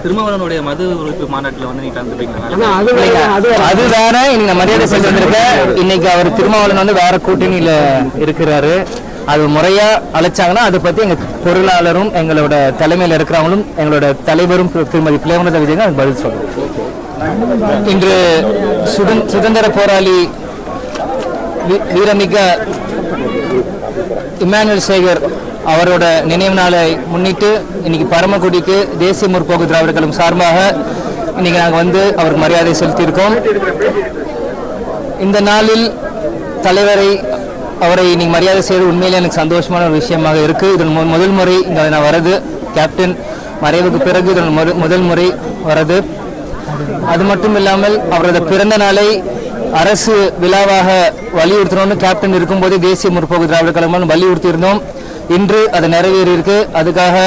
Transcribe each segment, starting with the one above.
திருமாவளவனுடைய மது ஒழிப்பு மாநாட்டில் வந்து நீங்க கலந்துப்பீங்களா? அதுதானே இன்னைக்கு மரியாதை செஞ்சு வந்திருக்கேன். இன்னைக்கு அவர் திருமாவளவன் வந்து வேற கூட்டணியில இருக்கிறாரு. அது முறையா அழைச்சாங்கன்னா அதை பத்தி எங்க பொருளாளரும் எங்களோட தலைமையில் இருக்கிறவங்களும் எங்களோட தலைவரும் திருமதி பிரேமலதா விஜயன் அதுக்கு பதில் சொல்லுவோம். இன்று சுதந்திர போராளி வீரமிக்க இமானுவேல் சேகர் அவரோட நினைவு நாளை முன்னிட்டு இன்னைக்கு பரமக்குடிக்கு தேசிய முற்போக்கு திராவிட கழகம் சார்பாக இன்னைக்கு நாங்கள் வந்து அவருக்கு மரியாதை செலுத்தியிருக்கோம். இந்த நாளில் அவரை இன்னைக்கு மரியாதை செய்வது உண்மையிலே எனக்கு சந்தோஷமான ஒரு விஷயமாக இருக்கு. இதன் முதல் முறை இங்கே நான் வரது, கேப்டன் மறைவுக்கு பிறகு இதன் முதல் முறை வரது. அது மட்டும் இல்லாமல் அவரது பிறந்த நாளை அரசு விழாவாக வலியுறுத்தணும்னு கேப்டன் இருக்கும்போதே தேசிய முற்போக்கு திராவிட கழகம் வலியுறுத்தி இருந்தோம். இன்று அது நிறைவேறி இருக்கு. அதுக்காக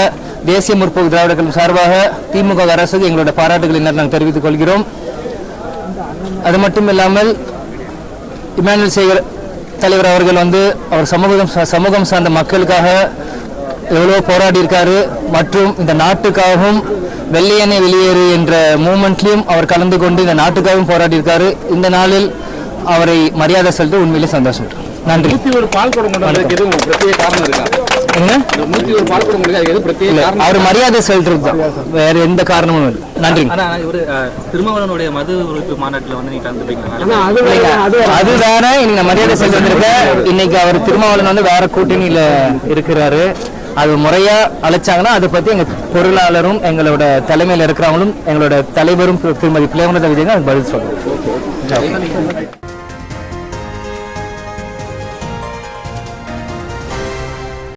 தேசிய முற்போக்கு திராவிட கழகம் சார்பாக திமுக அரசுக்கு எங்களோட பாராட்டுகளை நாங்கள் தெரிவித்துக் கொள்கிறோம். அது மட்டும் இல்லாமல் இமானுவேல் சேகர் தலைவர் அவர்கள் வந்து அவர் சமூகம் சார்ந்த மக்களுக்காக எவ்வளோ போராடி இருக்காரு மற்றும் இந்த நாட்டுக்காகவும் வெள்ளையனே வெளியேறு என்ற மூமெண்ட்லையும் அவர் கலந்து கொண்டு இந்த நாட்டுக்காகவும் போராடி இருக்காரு. இந்த நாளில் அவரை மரியாதை செலுத்த உண்மையிலே சந்தோஷம். நன்றி. அவர் மரியாதை செலுத்துறது வேற எந்த காரணமும் இல்லை. நன்றி. திருமாவளவனுடைய மது ஒழிப்பு மாநாட்டில் வந்து நீங்க கலந்துப்பீங்களா? அதுதானே இன்னைக்கு மரியாதை செலுத்த வந்திருக்கேன். இன்னைக்கு அவர் திருமாவளவன் வந்து வேற கூட்டணியில இருக்கிறாரு. அது முறையா அழைச்சாங்கன்னா அதை பத்தி எங்க பொருளாளரும் எங்களோட தலைமையில் இருக்கிறவங்களும் எங்களோட தலைவரும் திருமதி பிரேமலதா விஜயன் அதுக்கு பதில் சொல்லுவோம்.